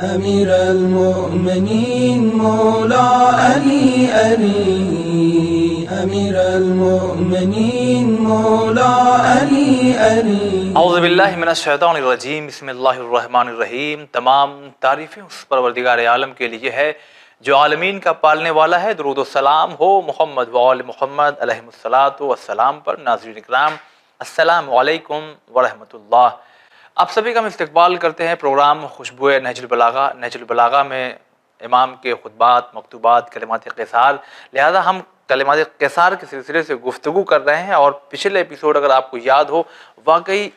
أمير المؤمنين مولا علي أمير المؤمنين مولا علي اعوذ باللہ من الشیطان الرجیم بسم اللہ الرحمن الرحیم۔ تمام تعریفیں اس پروردگار عالم کے لیے ہے جو عالمین کا پالنے والا ہے۔ درود و سلام ہو محمد و آل محمد علیہ الصلاۃ والسلام پر۔ ناظرین اکرام السلام علیکم ورحمۃ اللہ۔ آپ سبھی کا ہم استقبال کرتے ہیں پروگرام خوشبوئے نہج البلاغہ۔ نہج البلاغہ میں امام کے خطبات، مکتوبات، کلمات قصار، لہذا ہم کلمات قصار کے سلسلے سے گفتگو کر رہے ہیں، اور پچھلے ایپیسوڈ اگر آپ کو یاد ہو، واقعی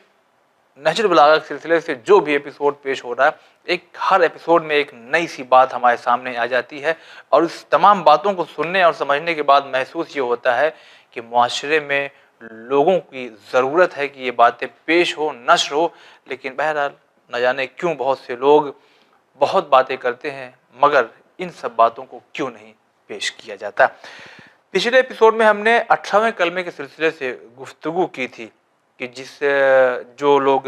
نہج البلاغہ کے سلسلے سے جو بھی ایپیسوڈ پیش ہو رہا ہے، ہر ایپیسوڈ میں ایک نئی سی بات ہمارے سامنے آ جاتی ہے، اور اس تمام باتوں کو سننے اور سمجھنے کے بعد محسوس یہ ہوتا ہے کہ معاشرے میں لوگوں کی ضرورت ہے کہ یہ باتیں پیش ہو، نشر ہو، لیکن بہرحال نہ جانے کیوں بہت سے لوگ بہت باتیں کرتے ہیں، مگر ان سب باتوں کو کیوں نہیں پیش کیا جاتا۔ پچھلے ایپیسوڈ میں ہم نے 18ویں کلمے کے سلسلے سے گفتگو کی تھی کہ جو لوگ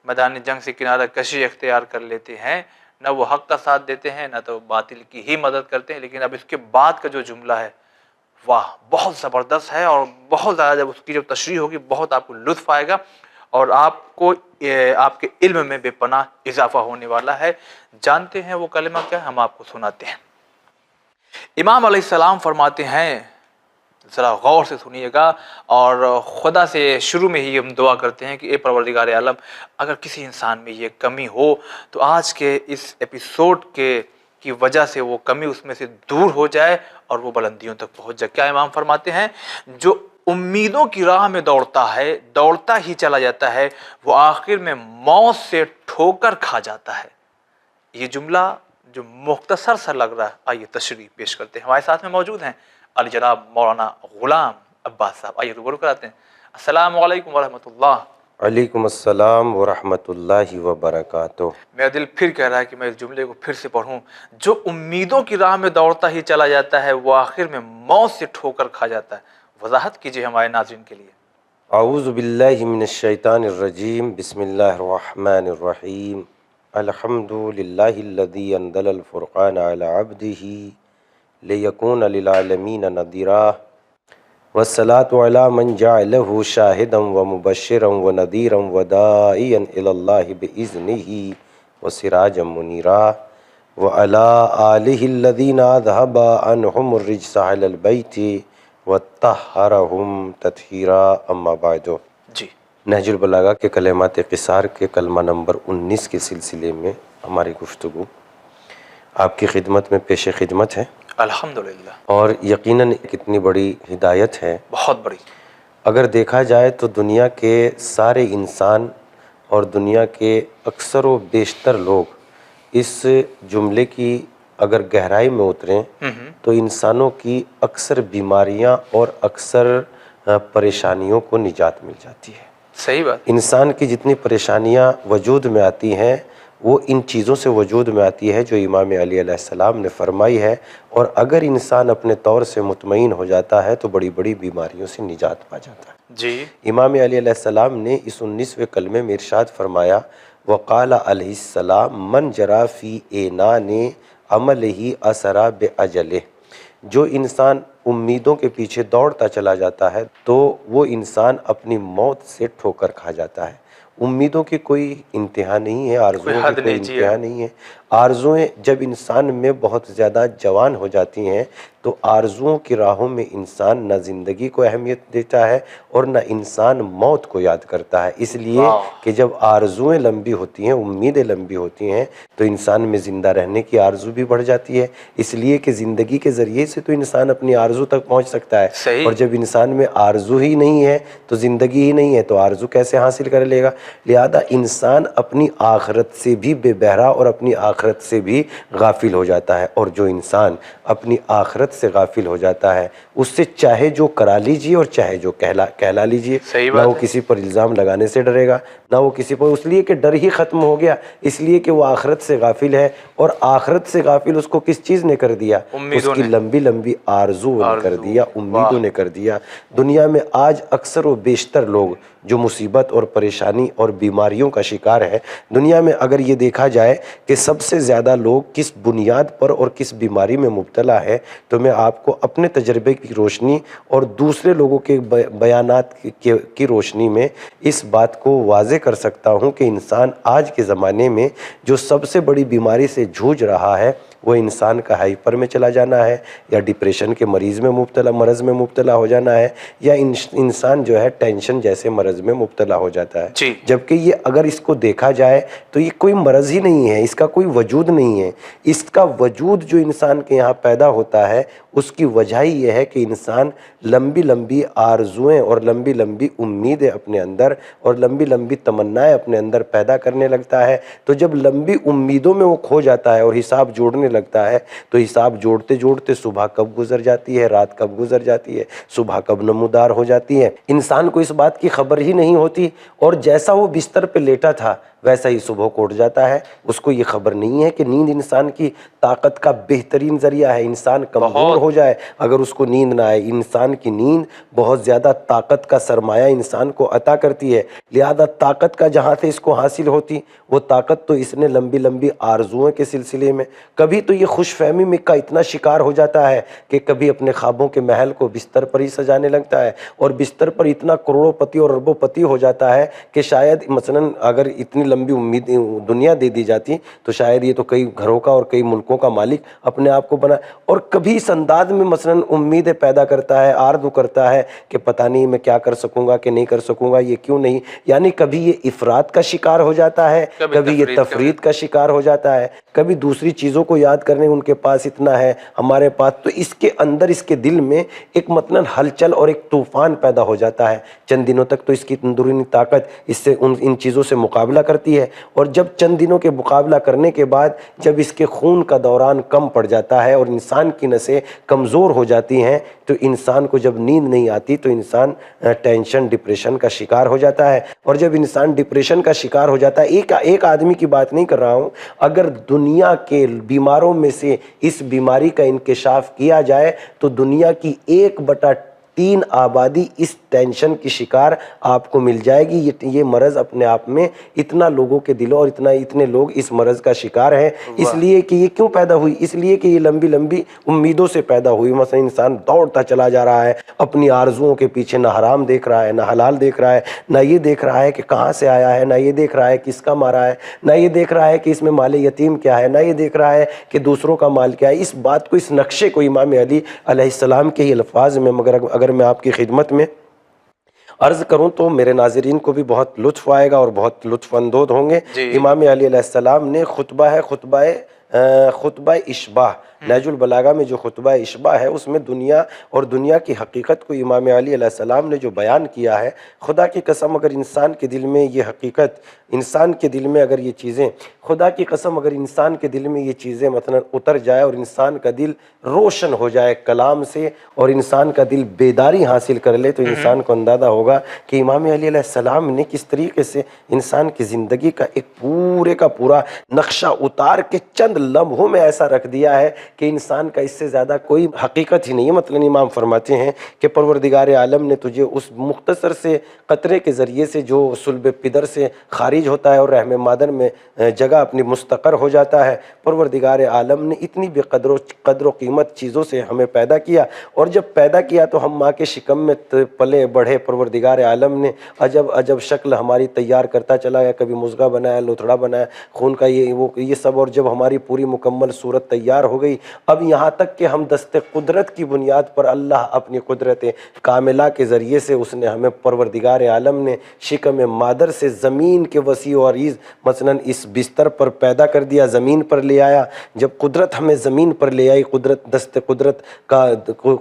میدان جنگ سے کنارہ کشی اختیار کر لیتے ہیں، نہ وہ حق کا ساتھ دیتے ہیں، نہ تو باطل کی ہی مدد کرتے ہیں، لیکن اب اس کے بعد کا جو جملہ ہے واہ بہت زبردست ہے، اور بہت زیادہ جب اس کی جب تشریح ہوگی بہت آپ کو لطف آئے گا، اور آپ کو آپ کے علم میں بے پناہ اضافہ ہونے والا ہے۔ جانتے ہیں وہ کلمہ کیا ہے؟ ہم آپ کو سناتے ہیں۔ امام علیہ السلام فرماتے ہیں، ذرا غور سے سنیے گا، اور خدا سے شروع میں ہی ہم دعا کرتے ہیں کہ اے پروردگار عالم، اگر کسی انسان میں یہ کمی ہو تو آج کے اس ایپیسوڈ کی وجہ سے وہ کمی اس میں سے دور ہو جائے اور وہ بلندیوں تک پہنچ جائے۔ کیا امام فرماتے ہیں؟ جو امیدوں کی راہ میں دوڑتا ہی چلا جاتا ہے، وہ آخر میں موت سے ٹھوکر کھا جاتا ہے۔ یہ جملہ جو مختصر سا لگ رہا ہے، آئیے تشریح پیش کرتے ہیں۔ ہمارے ساتھ میں موجود ہیں علی جناب مولانا غلام عباس صاحب، آئیے روبرو کراتے ہیں۔ السلام علیکم ورحمۃ اللہ۔ وعلیکم السلام ورحمۃ اللہ وبرکاتہ۔ میرا دل پھر کہہ رہا ہے کہ میں اس جملے کو پھر سے پڑھوں۔ جو امیدوں کی راہ میں دوڑتا ہی چلا جاتا ہے، وہ آخر میں موت سے ٹھوکر کھا جاتا ہے۔ وضاحت کیجیے ہمارے ناظرین کے لیے۔ اعوذ باللہ من الشیطان الرجیم، بسم اللہ الرحمن الرحیم۔ الحمد للہ الذی انزل الفرقان علی عبدہ لیکون للعالمین نذیرا، والصلاة علی من جعلہ شاہدا ومبشرا ونذیرا وداعیا الی اللہ بإذنہ وسراجا منیرا، وعلی آلہ الذین اذھب عنہم الرجس اہل البیت وطہرہم تطہیرا، اما بعد۔ جی، نہج البلاغہ کے کلمات قصار کے کلمہ نمبر 19 کے سلسلے میں ہماری گفتگو آپ کی خدمت میں پیش خدمت ہے، الحمدللہ۔ اور یقیناً کتنی بڑی ہدایت ہے۔ بہت بڑی۔ اگر دیکھا جائے تو دنیا کے سارے انسان اور دنیا کے اکثر و بیشتر لوگ اس جملے کی اگر گہرائی میں اتریں تو انسانوں کی اکثر بیماریاں اور اکثر پریشانیوں کو نجات مل جاتی ہے۔ صحیح بات۔ انسان کی جتنی پریشانیاں وجود میں آتی ہیں وہ ان چیزوں سے وجود میں آتی ہے جو امام علی علیہ السلام نے فرمائی ہے، اور اگر انسان اپنے طور سے مطمئن ہو جاتا ہے تو بڑی بڑی بیماریوں سے نجات پا جاتا ہے۔ جی، امام علی علیہ السلام نے اس 19ویں کلمے میں ارشاد فرمایا، وقال علیہ السلام من جرا فی اینان عملہ اسرا بعجلہ، جو انسان امیدوں کے پیچھے دوڑتا چلا جاتا ہے تو وہ انسان اپنی موت سے ٹھوکر کھا جاتا ہے۔ امیدوں کی کوئی انتہا نہیں ہے، آرزوؤں کی کوئی انتہا نہیں ہے۔ آرزوئیں جب انسان میں بہت زیادہ جوان ہو جاتی ہیں تو آرزوؤں کی راہوں میں انسان نہ زندگی کو اہمیت دیتا ہے اور نہ انسان موت کو یاد کرتا ہے، اس لیے کہ جب آرزوئیں لمبی ہوتی ہیں، امیدیں لمبی ہوتی ہیں تو انسان میں زندہ رہنے کی آرزو بھی بڑھ جاتی ہے، اس لیے کہ زندگی کے ذریعے سے تو انسان اپنی آرزو تک پہنچ سکتا ہے، اور جب انسان میں آرزو ہی نہیں ہے تو زندگی ہی نہیں ہے تو آرزو کیسے حاصل کر لے گا؟ لہذا انسان اپنی آخرت سے بھی بے بہرا اور اپنی آخرت سے بھی غافل ہو جاتا ہے، اور جو انسان اپنی آخرت سے غافل ہو جاتا ہے اس سے چاہے جو کرا لیجیے اور چاہے جو کہلا لیجیے، نہ وہ کسی پر الزام لگانے سے ڈرے گا، نہ وہ کسی پر، اس لیے کہ ڈر ہی ختم ہو گیا، اس لیے کہ وہ آخرت سے غافل ہے، اور آخرت سے غافل اس کو کس چیز نے کر دیا؟ اس کی لمبی لمبی آرزو نے کر دیا، امیدوں نے کر دیا۔ دنیا میں آج اکثر و بیشتر لوگ جو مصیبت اور پریشانی اور بیماریوں کا شکار ہے۔ دنیا میں اگر یہ دیکھا جائے کہ سب سے زیادہ لوگ کس بنیاد پر اور کس بیماری میں مبتلا ہے، تو میں آپ کو اپنے تجربے کی روشنی اور دوسرے لوگوں کے بیانات کی روشنی میں اس بات کو واضح کر سکتا ہوں کہ انسان آج کے زمانے میں جو سب سے بڑی بیماری سے جھوج رہا ہے وہ انسان کا ہائپر میں چلا جانا ہے، یا ڈپریشن کے مرض میں مبتلا ہو جانا ہے، یا انسان جو ہے ٹینشن جیسے مرض میں مبتلا ہو جاتا ہے۔ جی جبکہ یہ اگر اس کو دیکھا جائے تو یہ کوئی مرض ہی نہیں ہے، اس کا کوئی وجود نہیں ہے۔ اس کا وجود جو انسان کے یہاں پیدا ہوتا ہے اس کی وجہ ہی یہ ہے کہ انسان لمبی لمبی آرزوئیں اور لمبی لمبی امیدیں اپنے اندر اور لمبی لمبی تمنائیں اپنے اندر پیدا کرنے لگتا ہے۔ تو جب لمبی امیدوں میں وہ کھو جاتا ہے اور حساب جوڑنے لگتا ہے تو حساب جوڑتے جوڑتے صبح کب گزر جاتی ہے، رات کب گزر جاتی ہے، صبح کب نمودار ہو جاتی ہے، انسان کو اس بات کی خبر ہی نہیں ہوتی، اور جیسا وہ بستر پہ لیٹا تھا ویسا ہی صبح کو اٹھ جاتا ہے۔ اس کو یہ خبر نہیں ہے کہ نیند انسان کی طاقت کا بہترین ذریعہ ہے۔ انسان کمزور ہو جائے اگر اس کو نیند نہ آئے، انسان کی نیند بہت زیادہ طاقت کا سرمایہ انسان کو عطا کرتی ہے، لہذا طاقت کا جہاں سے اس کو حاصل ہوتی وہ طاقت تو اس نے لمبی لمبی آرزوؤں کے سلسلے میں، کبھی تو یہ خوش فہمی میں کا اتنا شکار ہو جاتا ہے کہ کبھی اپنے خوابوں کے محل کو بستر پر ہی سجانے لگتا ہے، اور بستر پر اتنا کروڑوں پتی اور اربوں پتی ہو جاتا ہے کہ شاید مثلاً اگر اتنی لمبی امید دنیا دے دی جاتی تو شاید یہ تو کئی گھروں کا اور کئی ملکوں کا مالک اپنے آپ کو بنا، اور کبھی اس انداز میں مثلاً امیدیں پیدا کرتا ہے، آرزو کرتا ہے کہ پتہ نہیں میں کیا کر سکوں گا کہ نہیں کر سکوں گا، یہ کیوں نہیں، یعنی کبھی یہ افراط کا شکار ہو جاتا ہے، کبھی یہ تفرید کا شکار ہو جاتا ہے، کبھی دوسری چیزوں کو یاد کرنے ان کے پاس اتنا ہے ہمارے پاس، تو اس کے اندر اس کے دل میں ایک مثلاً ہلچل اور ایک طوفان پیدا ہو جاتا ہے۔ چند دنوں تک تو اس کی اندرونی طاقت اس سے ان چیزوں سے مقابلہ کرتی ہے، اور جب چند دنوں کے مقابلہ کرنے کے بعد جب اس کے خون کا دوران کم پڑ جاتا ہے اور انسان کی نسیں کمزور ہو جاتی ہیں تو انسان کو جب نیند نہیں آتی تو انسان ٹینشن ڈپریشن کا شکار ہو جاتا ہے، اور جب انسان ڈپریشن کا شکار ہو جاتا ہے، ایک آدمی کی بات نہیں کر رہا ہوں، اگر دنیا کے بیماروں میں سے اس بیماری کا انکشاف کیا جائے تو دنیا کی 1/3 آبادی اس ٹینشن کی شکار آپ کو مل جائے گی۔ یہ مرض اپنے آپ میں اتنا لوگوں کے دلوں اور اتنے لوگ اس مرض کا شکار ہیں، اس لیے کہ یہ کیوں پیدا ہوئی، اس لیے کہ یہ لمبی لمبی امیدوں سے پیدا ہوئی۔ مثلا انسان دوڑتا چلا جا رہا ہے اپنی آرزوؤں کے پیچھے، نہ حرام دیکھ رہا ہے نہ حلال دیکھ رہا ہے، نہ یہ دیکھ رہا ہے کہ کہاں سے آیا ہے، نہ یہ دیکھ رہا ہے کس کا مارا ہے، نہ یہ دیکھ رہا ہے کہ اس میں مال یتیم کیا ہے، نہ یہ دیکھ رہا ہے کہ دوسروں کا مال کیا ہے۔ اس بات کو، اس نقشے کو امام علی علیہ السلام کے ہی الفاظ میں اگر میں آپ کی خدمت میں عرض کروں تو میرے ناظرین کو بھی بہت لطف آئے گا اور بہت لطف اندوز ہوں گے۔ امام علی علیہ السلام نے خطبہ اشباح، نہج البلاغہ میں جو خطبہ اشباح ہے اس میں دنیا اور دنیا کی حقیقت کو امام علی علیہ السلام نے جو بیان کیا ہے، خدا کی قسم اگر انسان کے دل میں یہ حقیقت، انسان کے دل میں اگر یہ چیزیں، خدا کی قسم اگر انسان کے دل میں یہ چیزیں مثلا اتر جائے اور انسان کا دل روشن ہو جائے کلام سے اور انسان کا دل بیداری حاصل کر لے تو انسان کو اندازہ ہوگا کہ امام علی علیہ السلام نے کس طریقے سے انسان کی زندگی کا ایک پورے کا پورا نقشہ اتار کے چند لمحوں میں ایسا رکھ دیا ہے کہ انسان کا اس سے زیادہ کوئی حقیقت ہی نہیں ہے۔ مثلا امام فرماتے ہیں کہ پروردگار عالم نے تجھے اس مختصر سے قطرے کے ذریعے سے جو صلب پدر سے خارج ہوتا ہے اور رحم مادر میں جگہ اپنی مستقر ہو جاتا ہے، پروردگار عالم نے اتنی بے قدر و قیمت چیزوں سے ہمیں پیدا کیا، اور جب پیدا کیا تو ہم ماں کے شکم میں پلے بڑھے، پروردگار عالم نے عجب شکل ہماری تیار کرتا چلا گیا، کبھی مضغہ بنایا، لوتھڑا بنایا، خون کا یہ سب، اور جب ہماری پوری مکمل صورت تیار ہو گئی، اب یہاں تک کہ ہم دست قدرت کی بنیاد پر اللہ اپنی قدرت کاملہ کے ذریعے سے اس نے ہمیں، پروردگار عالم نے شکم مادر سے زمین کے وسیع و عریض مثلا اس بستر پر پیدا کر دیا، زمین پر لے آیا۔ جب قدرت ہمیں زمین پر لے آئی،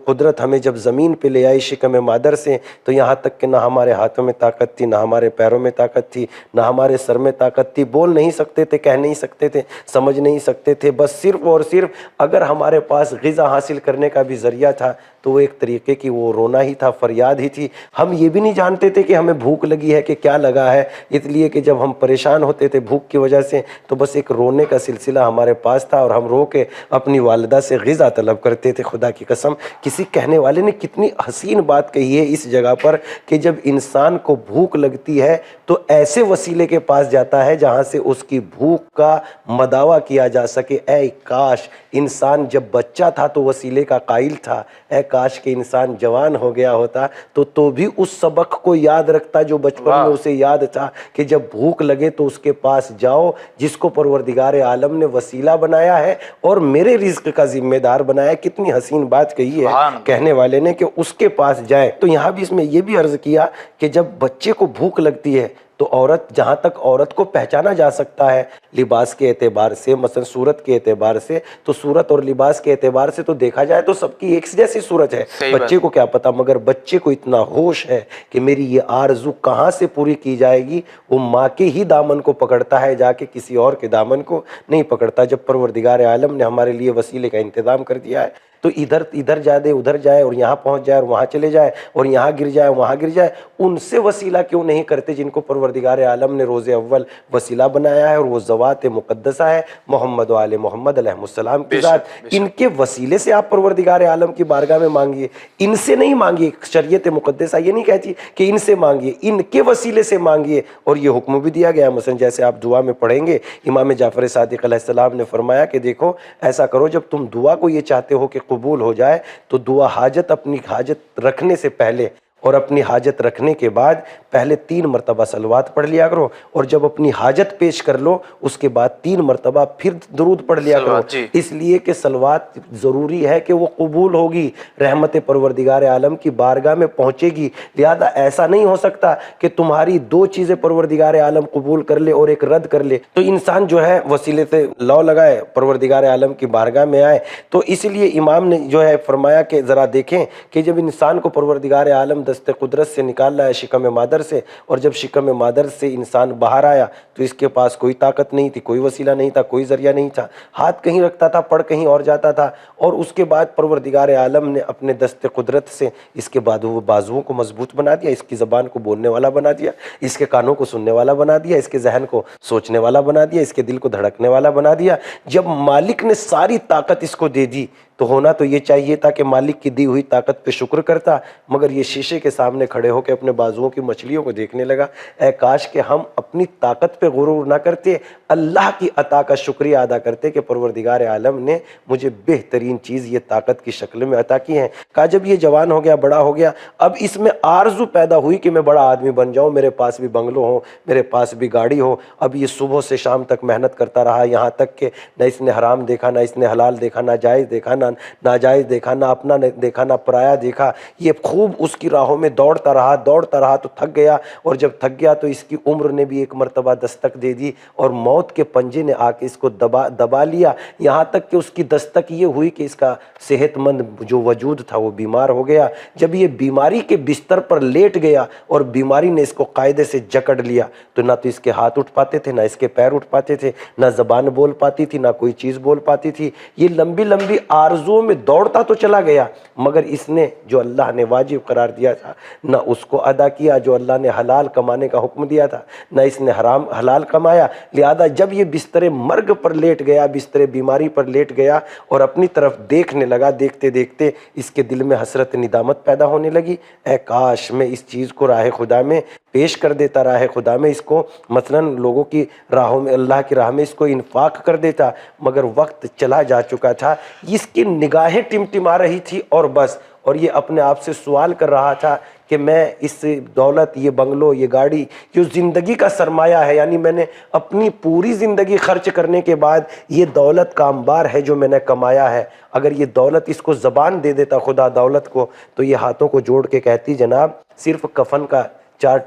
قدرت ہمیں جب زمین پہ لے آئی شکم مادر سے، تو یہاں تک کہ نہ ہمارے ہاتھوں میں طاقت تھی، نہ ہمارے پیروں میں طاقت تھی، نہ ہمارے سر میں طاقت تھی، بول نہیں سکتے تھے، کہہ نہیں سکتے تھے، سمجھ نہیں سکتے تھے، بس صرف اور صرف اگر اگر ہمارے پاس غذا حاصل کرنے کا بھی ذریعہ تھا تو وہ ایک طریقے کی وہ رونا ہی تھا، فریاد ہی تھی۔ ہم یہ بھی نہیں جانتے تھے کہ ہمیں بھوک لگی ہے کہ کیا لگا ہے، اس لیے کہ جب ہم پریشان ہوتے تھے بھوک کی وجہ سے تو بس ایک رونے کا سلسلہ ہمارے پاس تھا، اور ہم رو کے اپنی والدہ سے غذا طلب کرتے تھے۔ خدا کی قسم، کسی کہنے والے نے کتنی حسین بات کہی ہے اس جگہ پر کہ جب انسان کو بھوک لگتی ہے تو ایسے وسیلے کے پاس جاتا ہے جہاں سے اس کی بھوک کا مداوع کیا جا سکے۔ اے کاش انسان جب بچہ تھا تو وسیلے کا قائل تھا، اے کاش کہ انسان جوان ہو گیا ہوتا تو بھی اس سبق کو یاد رکھتا جو بچپن میں اسے یاد تھا کہ جب بھوک لگے تو اس کے پاس جاؤ جس کو پروردگار عالم نے وسیلہ بنایا ہے اور میرے رزق کا ذمہ دار بنایا ہے۔ کتنی حسین بات کہی ہے کہنے والے نے کہ اس کے پاس جائے۔ تو یہاں بھی اس میں یہ بھی عرض کیا کہ جب بچے کو بھوک لگتی ہے تو عورت، جہاں تک عورت کو پہچانا جا سکتا ہے لباس کے اعتبار سے، مثلا صورت کے اعتبار سے، تو صورت اور لباس کے اعتبار سے تو دیکھا جائے تو سب کی ایک جیسی صورت ہے۔ بچے کو کیا پتا، مگر بچے کو اتنا ہوش ہے کہ میری یہ آرزو کہاں سے پوری کی جائے گی، وہ ماں کے ہی دامن کو پکڑتا ہے، جا کے کسی اور کے دامن کو نہیں پکڑتا۔ جب پروردگار عالم نے ہمارے لیے وسیلے کا انتظام کر دیا ہے تو ادھر جا دے، ادھر جائے اور یہاں پہنچ جائے اور وہاں چلے جائے اور یہاں گر جائے وہاں گر جائے، ان سے وسیلہ کیوں نہیں کرتے جن کو پروردگار عالم نے روز اول وسیلہ بنایا ہے، اور وہ ذوات مقدسہ ہے محمد و آل محمد علیہ السلام کی ذات۔ ان کے وسیلے سے آپ پروردگار عالم کی بارگاہ میں مانگیے، ان سے نہیں مانگیے۔ شریعت مقدسہ یہ نہیں کہتی کہ ان سے مانگیے، ان کے وسیلے سے مانگیے۔ اور یہ حکم بھی دیا گیا، مثلا جیسے آپ دعا میں پڑھیں گے، امام جعفر صادق علیہ السلام نے فرمایا کہ دیکھو ایسا کرو، جب تم دعا کو یہ چاہتے ہو کہ قبول ہو جائے تو دعا حاجت، اپنی حاجت رکھنے سے پہلے اور اپنی حاجت رکھنے کے بعد پہلے 3 مرتبہ صلوات پڑھ لیا کرو، اور جب اپنی حاجت پیش کر لو اس کے بعد 3 مرتبہ پھر درود پڑھ لیا کرو، اس لیے کہ صلوات ضروری ہے کہ وہ قبول ہوگی، رحمت پروردگار عالم کی بارگاہ میں پہنچے گی۔ لہذا ایسا نہیں ہو سکتا کہ تمہاری 2 چیزیں پروردگار عالم قبول کر لے اور ایک رد کر لے، تو انسان جو ہے وسیلے سے لو لگائے، پروردگار عالم کی بارگاہ میں آئے۔ تو اس لیے امام نے جو ہے فرمایا کہ ذرا دیکھیں کہ جب انسان کو پروردگار عالم دست قدرت سے نکال رہا ہے شکم مادر سے، اور جب شکم مادر سے انسان باہر آیا تو اس کے پاس کوئی طاقت نہیں تھی، کوئی وسیلہ نہیں تھا، کوئی ذریعہ نہیں تھا، ہاتھ کہیں رکھتا تھا، پڑ کہیں اور جاتا تھا، اور اس کے بعد پروردگار عالم نے اپنے دست قدرت سے اس کے بازوؤں کو مضبوط بنا دیا، اس کی زبان کو بولنے والا بنا دیا، اس کے کانوں کو سننے والا بنا دیا، اس کے ذہن کو سوچنے والا بنا دیا، اس کے دل کو دھڑکنے والا بنا دیا۔ جب مالک نے ساری طاقت اس کو دے دی تو ہونا تو یہ چاہیے تھا کہ مالک کی دی ہوئی طاقت پہ شکر کرتا، مگر یہ شیشے کے سامنے کھڑے ہو کے اپنے بازوؤں کی مچھلیوں کو دیکھنے لگا۔ اے کاش کہ ہم اپنی طاقت پہ غرور نہ کرتے، اللہ کی عطا کا شکریہ ادا کرتے کہ پروردگار عالم نے مجھے بہترین چیز یہ طاقت کی شکل میں عطا کی ہے۔ کہا جب یہ جوان ہو گیا، بڑا ہو گیا، اب اس میں آرزو پیدا ہوئی کہ میں بڑا آدمی بن جاؤں، میرے پاس بھی بنگلو ہو، میرے پاس بھی گاڑی ہو۔ اب یہ صبح سے شام تک محنت کرتا رہا، یہاں تک کہ نہ اس نے حرام دیکھا، نہ اس نے حلال دیکھا، نہ جائز دیکھا، نہ ناجائز دیکھا، نہ اپنا دیکھا، نہ پرایا دیکھا۔ یہ خوب اس کی راہوں میں دوڑتا رہا تو تھک گیا، اور جب تھک گیا تو اس کی عمر نے بھی ایک مرتبہ دستک دے دی، اور موت کے پنجے نے آ کے اس کو دبا لیا، یہاں تک کہ اس کی دستک یہ ہوئی کہ اس کا صحت مند جو وجود تھا وہ بیمار ہو گیا۔ جب یہ بیماری کے بستر پر لیٹ گیا اور بیماری نے اس کو قاعدے سے جکڑ لیا تو نہ تو اس کے ہاتھ اٹھ پاتے تھے، نہ اس کے پیر اٹھ پاتے تھے، نہ زبان بول پاتی تھی، نہ کوئی چیز بول پاتی تھی۔ یہ لمبی لمبی آرزوؤں میں دوڑتا تو چلا گیا، مگر اس نے جو اللہ نے واجب قرار دیا تھا نہ اس کو ادا کیا، جو اللہ نے حلال کمانے کا حکم دیا تھا نہ اس نے حلال کمایا۔ لہذا جب یہ بستر مرگ پر لیٹ گیا، بستر بیماری پر لیٹ گیا اور اپنی طرف دیکھنے لگا، دیکھتے دیکھتے اس کے دل میں حسرت ندامت پیدا ہونے لگی۔ اے کاش میں اس چیز کو راہ خدا میں پیش کر دیتا، راہ خدا میں اس کو مثلا لوگوں کی راہوں میں، اللہ کی راہ میں اس کو انفاق کر دیتا، مگر وقت چلا جا چکا تھا، اس کی نگاہیں ٹمٹما رہی تھی اور بس، اور یہ اپنے آپ سے سوال کر رہا تھا کہ میں اس دولت، یہ بنگلو، یہ گاڑی جو زندگی کا سرمایہ ہے، یعنی میں نے اپنی پوری زندگی خرچ کرنے کے بعد یہ دولت کا انبار ہے جو میں نے کمایا ہے، اگر یہ دولت اس کو زبان دے دیتا خدا دولت کو تو یہ ہاتھوں کو جوڑ کے کہتی جناب صرف کفن کا 4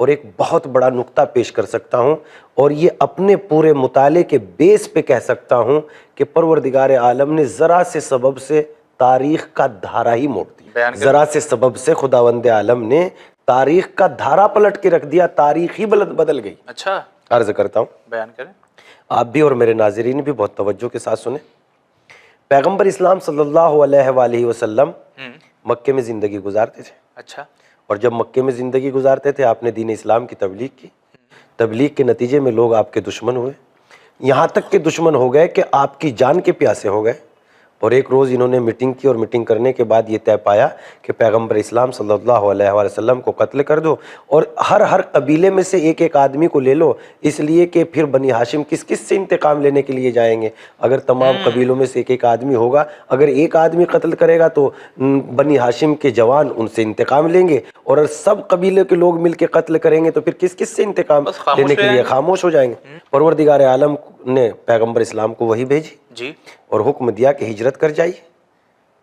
اور ایک بہت بڑا نقطہ پیش کر سکتا ہوں، اور یہ اپنے پورے مطالعے کے بیس پہ کہہ سکتا ہوں کہ پروردگار عالم نے ذرا سے سبب سے تاریخ کا دھارا ہی موڑ دیا، ذرا سے سبب سے خداوند عالم نے تاریخ کا دھارا پلٹ کے رکھ دیا، تاریخ ہی بدل گئی۔ اچھا، عرض کرتا ہوں، بیان کریں۔ آپ بھی اور میرے ناظرین بھی بہت توجہ کے ساتھ سنیں۔ پیغمبر اسلام صلی اللہ علیہ وآلہ وسلم مکے میں زندگی گزارتے تھے، اچھا، اور جب مکے میں زندگی گزارتے تھے آپ نے دین اسلام کی تبلیغ کی، تبلیغ کے نتیجے میں لوگ آپ کے دشمن ہوئے، یہاں تک کہ دشمن ہو گئے کہ آپ کی جان کے پیاسے ہو گئے، اور ایک روز انہوں نے میٹنگ کی، اور میٹنگ کرنے کے بعد یہ طے پایا کہ پیغمبر اسلام صلی اللہ علیہ وآلہ وسلم کو قتل کر دو، اور ہر قبیلے میں سے ایک ایک آدمی کو لے لو، اس لیے کہ پھر بنی ہاشم کس سے انتقام لینے کے لیے جائیں گے؟ اگر تمام قبیلوں میں سے ایک ایک آدمی ہوگا، اگر ایک آدمی قتل کرے گا تو بنی ہاشم کے جوان ان سے انتقام لیں گے، اور اگر سب قبیلے کے لوگ مل کے قتل کریں گے تو پھر کس سے انتقام لینے کے لیے خاموش ہو جائیں گے۔ پروردگار عالم نے پیغمبر اسلام کو وحی بھیجی جی، اور حکم دیا کہ ہجرت کر جائیے،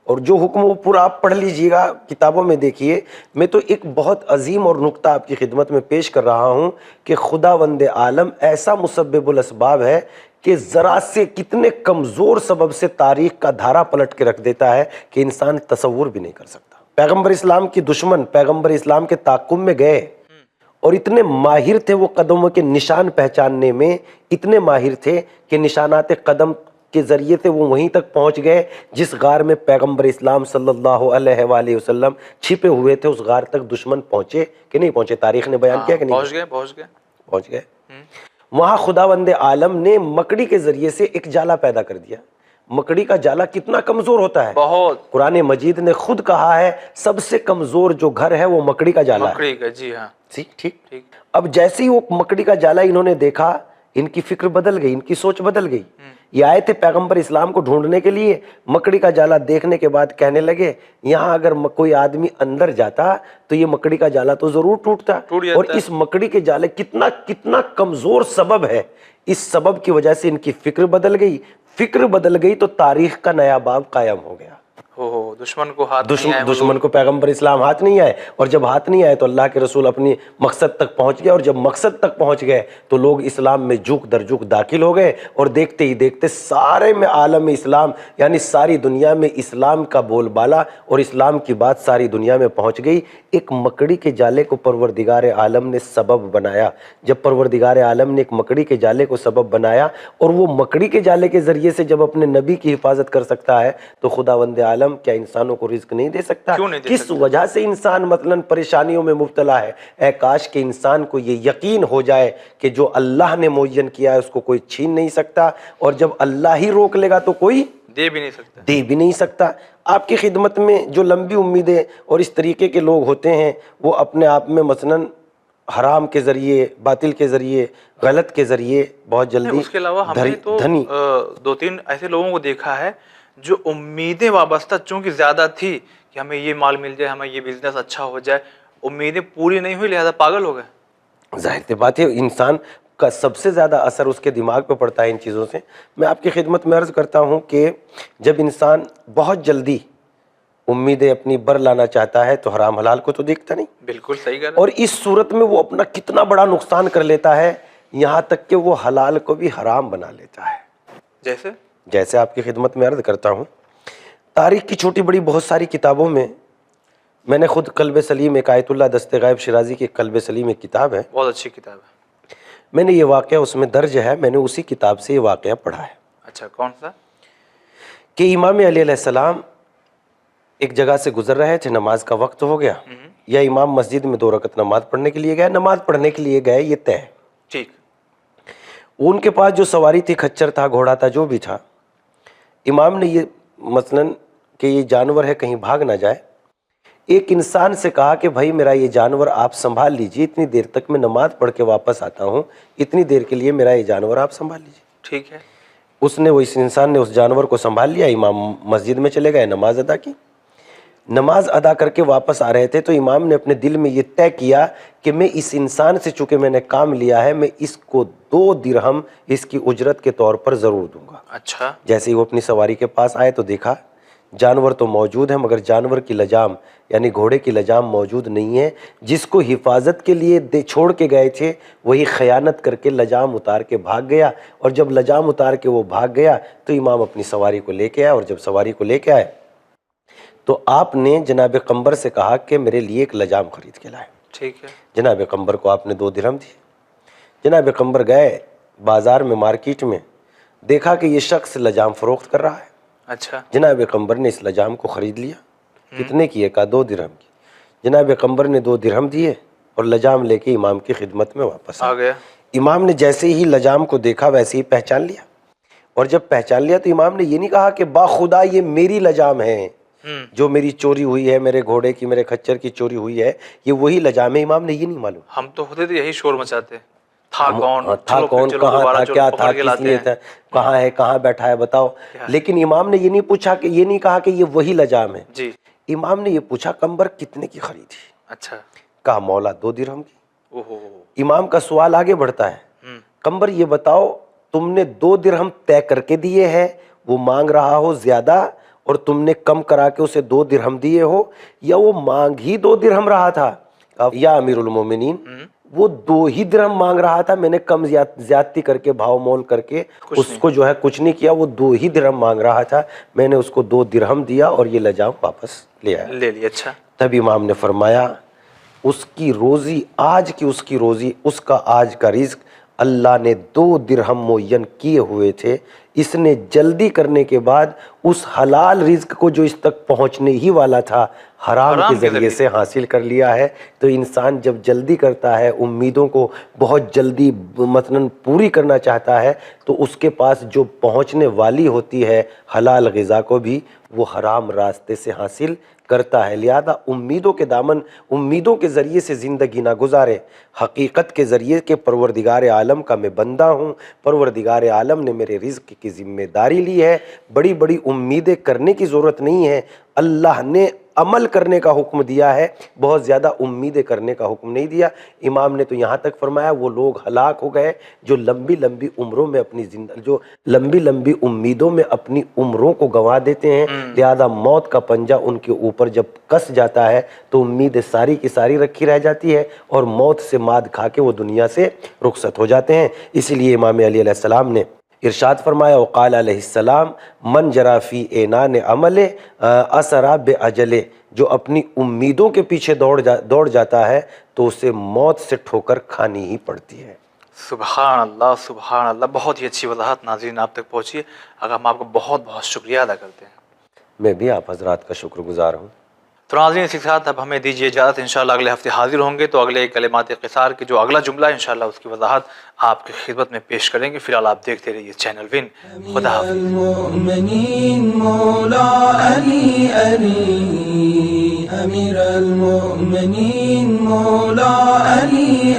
اور جو حکم وہ پورا آپ پڑھ لیجئے گا، کتابوں میں دیکھیے۔ میں تو ایک بہت عظیم اور نقطہ آپ کی خدمت میں پیش کر رہا ہوں کہ خداوند عالم ایسا مسبب الاسباب ہے کہ ذرا سے کتنے کمزور سبب سے تاریخ کا دھارا پلٹ کے رکھ دیتا ہے کہ انسان تصور بھی نہیں کر سکتا۔ پیغمبر اسلام کی دشمن پیغمبر اسلام کے تعاقب میں گئے، اور اتنے ماہر تھے وہ قدموں کے نشان پہچاننے میں، اتنے ماہر تھے کہ نشانات قدم کے ذریعے سے وہ وہیں تک پہنچ گئے جس غار میں پیغمبر اسلام صلی اللہ علیہ وآلہ وسلم چھپے ہوئے تھے، اس غار تک دشمن پہنچے کہ نہیں پہنچے؟ تاریخ نے بیان کیا کہ نہیں؟ پہنچ گئے۔ وہاں خداوند عالم نے مکڑی کے ذریعے سے ایک جالا پیدا کر دیا۔ مکڑی کا جالا کتنا کمزور ہوتا ہے، بہت۔ قرآن مجید نے خود کہا ہے سب سے کمزور جو گھر ہے وہ مکڑی کا جالا ہے۔ مکڑی کا، جی ہاں، ٹھیک۔ اب جیسے ہی وہ مکڑی کا جالا انہوں نے دیکھا، ان کی فکر بدل گئی، ان کی سوچ بدل گئی۔ یہ آئے تھے پیغمبر اسلام کو ڈھونڈنے کے لیے، مکڑی کا جالا دیکھنے کے بعد کہنے لگے یہاں اگر کوئی آدمی اندر جاتا تو یہ مکڑی کا جالا تو ضرور ٹوٹتا، اور اس مکڑی کے جالے کتنا کمزور سبب ہے، اس سبب کی وجہ سے ان کی فکر بدل گئی۔ فکر بدل گئی تو تاریخ کا نیا باب قائم ہو گیا۔ دشمن کو ہاتھ نہیں آئے، دشمن کو پیغمبر اسلام ہاتھ نہیں آئے، اور جب ہاتھ نہیں آئے تو اللہ کے رسول اپنی مقصد تک پہنچ گئے، اور جب مقصد تک پہنچ گئے تو لوگ اسلام میں جھک در جھک داخل ہو گئے، اور دیکھتے ہی دیکھتے سارے میں عالم اسلام یعنی ساری دنیا میں اسلام کا بول بالا اور اسلام کی بات ساری دنیا میں پہنچ گئی۔ ایک مکڑی کے جالے کو پروردگار عالم نے سبب بنایا۔ جب پروردگار عالم نے ایک مکڑی کے جالے کو سبب بنایا، اور وہ مکڑی کے جالے کے ذریعے سے جب اپنے نبی کی حفاظت کر سکتا ہے تو خداوند عالم کیا انسانوں کو رزق نہیں دے سکتا؟ کس وجہ سے انسان مثلا پریشانیوں میں مبتلا ہے؟ اے کاش کہ انسان کو یہ یقین ہو جائے کہ جو اللہ نے معین کیا ہے اس کو کوئی چھین نہیں سکتا، اور جب اللہ ہی روک لے گا تو کوئی دے بھی نہیں سکتا۔ آپ کی خدمت میں جو لمبی امیدیں اور اس طریقے کے لوگ ہوتے ہیں وہ اپنے آپ میں مثلا حرام کے ذریعے، باطل کے ذریعے، غلط کے ذریعے بہت جلدی اس کے علاوہ ہم نے تو دو تین ایسے لوگوں کو دیکھا ہے جو امیدیں وابستہ چونکہ زیادہ تھی کہ ہمیں یہ مال مل جائے، ہمیں یہ بزنس اچھا ہو جائے، امیدیں پوری نہیں ہوئی لہذا پاگل ہو گئے۔ ظاہر سی بات ہے انسان کا سب سے زیادہ اثر اس کے دماغ پہ پڑتا ہے ان چیزوں سے۔ میں آپ کی خدمت میں عرض کرتا ہوں کہ جب انسان بہت جلدی امیدیں اپنی بر لانا چاہتا ہے تو حرام حلال کو تو دیکھتا نہیں۔ بالکل صحیح کہہ رہے ہیں۔ اور اس صورت میں وہ اپنا کتنا بڑا نقصان کر لیتا ہے، یہاں تک کہ وہ حلال کو بھی حرام بنا لیتا ہے۔ جیسے آپ کی خدمت میں عرض کرتا ہوں، تاریخ کی چھوٹی بڑی بہت ساری کتابوں میں نے خود قلب سلیم، ایک آیت اللہ دست غائب شیرازی کی قلب سلیم ایک کتاب ہے، بہت اچھی کتاب ہے، میں نے یہ واقعہ اس میں درج ہے، میں نے اسی کتاب سے یہ واقعہ پڑھا ہے۔ اچھا، کون سا؟ کہ امام علی علیہ السلام ایک جگہ سے گزر رہے تھے، نماز کا وقت ہو گیا، یا امام مسجد میں 2 رکعت نماز پڑھنے کے لیے گئے، نماز پڑھنے کے لیے گئے، یہ طے۔ ٹھیک۔ ان کے پاس جو سواری تھی، کھچر تھا، گھوڑا تھا، جو بھی تھا، امام نے یہ مثلاً کہ یہ جانور ہے کہیں بھاگ نہ جائے، ایک انسان سے کہا کہ بھائی میرا یہ جانور آپ سنبھال لیجئے، اتنی دیر تک میں نماز پڑھ کے واپس آتا ہوں، اتنی دیر کے لیے میرا یہ جانور آپ سنبھال لیجئے۔ ٹھیک ہے۔ اس انسان نے اس جانور کو سنبھال لیا، امام مسجد میں چلے گئے، نماز ادا کی۔ نماز ادا کر کے واپس آ رہے تھے تو امام نے اپنے دل میں یہ طے کیا کہ میں اس انسان سے چونکہ میں نے کام لیا ہے، میں اس کو 2 درہم اس کی اجرت کے طور پر ضرور دوں گا۔ اچھا۔ جیسے ہی وہ اپنی سواری کے پاس آئے تو دیکھا جانور تو موجود ہیں مگر جانور کی لجام یعنی گھوڑے کی لجام موجود نہیں ہے. جس کو حفاظت کے لیے چھوڑ کے گئے تھے وہی خیانت کر کے لجام اتار کے بھاگ گیا، اور جب لجام اتار کے وہ بھاگ گیا تو امام اپنی سواری کو لے کے آیا، اور جب سواری کو لے کے آئے تو آپ نے جناب پیغمبر سے کہا کہ میرے لیے ایک لجام خرید کے لائے. ٹھیک ہے. جناب پیغمبر کو آپ نے 2 درہم دیے. جناب پیغمبر گئے بازار میں، مارکیٹ میں، دیکھا کہ یہ شخص لجام فروخت کر رہا ہے. اچھا. جناب پیغمبر نے اس لجام کو خرید لیا. کتنے کی ہے؟ کہا 2 درہم کی. جناب پیغمبر نے 2 درہم دیے اور لجام لے کے امام کی خدمت میں واپس آ گیا. امام نے جیسے ہی لجام کو دیکھا ویسے ہی پہچان لیا، اور جب پہچان لیا تو امام نے یہ نہیں کہا کہ با خدا یہ میری لجام ہے، جو میری چوری ہوئی ہے، میرے گھوڑے کی، میرے کھچر کی چوری ہوئی ہے، یہ وہی لجام ہے. امام نے یہ نہیں معلوم. ہم تو خود یہی شور مچاتے تھا کون کہاں تھا، کیا تھا، کس لیے تھا، کہاں ہے، کہاں بیٹھا ہے، بتاؤ. لیکن امام نے یہ نہیں پوچھا کہ یہ نہیں کہا کہ یہ وہی لجام ہے. جی. امام نے یہ پوچھا قمبر کتنے کی خریدی؟ اچھا. کہا مولا 2 درہم کی. اوہو. امام کا سوال آگے بڑھتا ہے، قمبر یہ بتاؤ تم نے 2 درہم طے کر کے دیے ہیں، وہ مانگ رہا ہو زیادہ اور تم نے کم کرا کے اسے 2 درہم دیے ہو، یا وہ مانگ ہی 2 درہم رہا تھا؟ یا امیر المومنین وہ 2 ہی درہم مانگ رہا تھا، میں نے کم زیادتی کر کے بھاؤ مول کر کے اس کو جو ہے کچھ نہیں کیا، وہ 2 ہی درہم مانگ رہا تھا، میں نے اس کو 2 درہم دیا اور یہ لجام واپس لے آیا. لے لیا. اچھا. تب امام نے فرمایا اس کی روزی آج کی، اس کی روزی، اس کا آج کا رزق اللہ نے 2 درہم معین کیے ہوئے تھے، اس نے جلدی کرنے کے بعد اس حلال رزق کو جو اس تک پہنچنے ہی والا تھا حرام کے ذریعے سے حاصل کر لیا ہے. تو انسان جب جلدی کرتا ہے، امیدوں کو بہت جلدی مثلاً پوری کرنا چاہتا ہے، تو اس کے پاس جو پہنچنے والی ہوتی ہے حلال غذا کو بھی وہ حرام راستے سے حاصل کرتا ہے. لہذا امیدوں کے دامن، امیدوں کے ذریعے سے زندگی نہ گزارے، حقیقت کے ذریعے کہ پروردگار عالم کا میں بندہ ہوں، پروردگار عالم نے میرے رزق کی ذمہ داری لی ہے. بڑی بڑی امیدیں کرنے کی ضرورت نہیں ہے، اللہ نے عمل کرنے کا حکم دیا ہے، بہت زیادہ امیدیں کرنے کا حکم نہیں دیا. امام نے تو یہاں تک فرمایا وہ لوگ ہلاک ہو گئے جو لمبی لمبی عمروں میں اپنی جو لمبی لمبی امیدوں میں اپنی عمروں کو گنوا دیتے ہیں. لہذا موت کا پنجہ ان کے اوپر جب کس جاتا ہے تو امیدیں ساری کی ساری رکھی رہ جاتی ہے اور موت سے ماد کھا کے وہ دنیا سے رخصت ہو جاتے ہیں. اسی لیے امام علی علیہ السلام نے ارشاد فرمایا وقال علیہ السلام من جرا فی اینان عمل اسرا بعجل، جو اپنی امیدوں کے پیچھے دوڑ جاتا ہے تو اسے موت سے ٹھوکر کھانی ہی پڑتی ہے. سبحان اللہ، سبحان اللہ. بہت ہی اچھی وضاحت ناظرین آپ تک پہنچی ہے. اگر ہم آپ کو بہت بہت شکریہ ادا کرتے ہیں. میں بھی آپ حضرات کا شکر گزار ہوں. تو ناظرین اسی کے ساتھ اب ہمیں دیجیے اجازت، انشاءاللہ اگلے ہفتے حاضر ہوں گے تو اگلے کلمات قصار کے جو اگلا جملہ ہے انشاءاللہ اس کی وضاحت آپ کی خدمت میں پیش کریں گے. فی الحال آپ دیکھتے رہیے چینل ون. خدا حافظ. المؤمنین مولا علی امیر المؤمنین مولا علی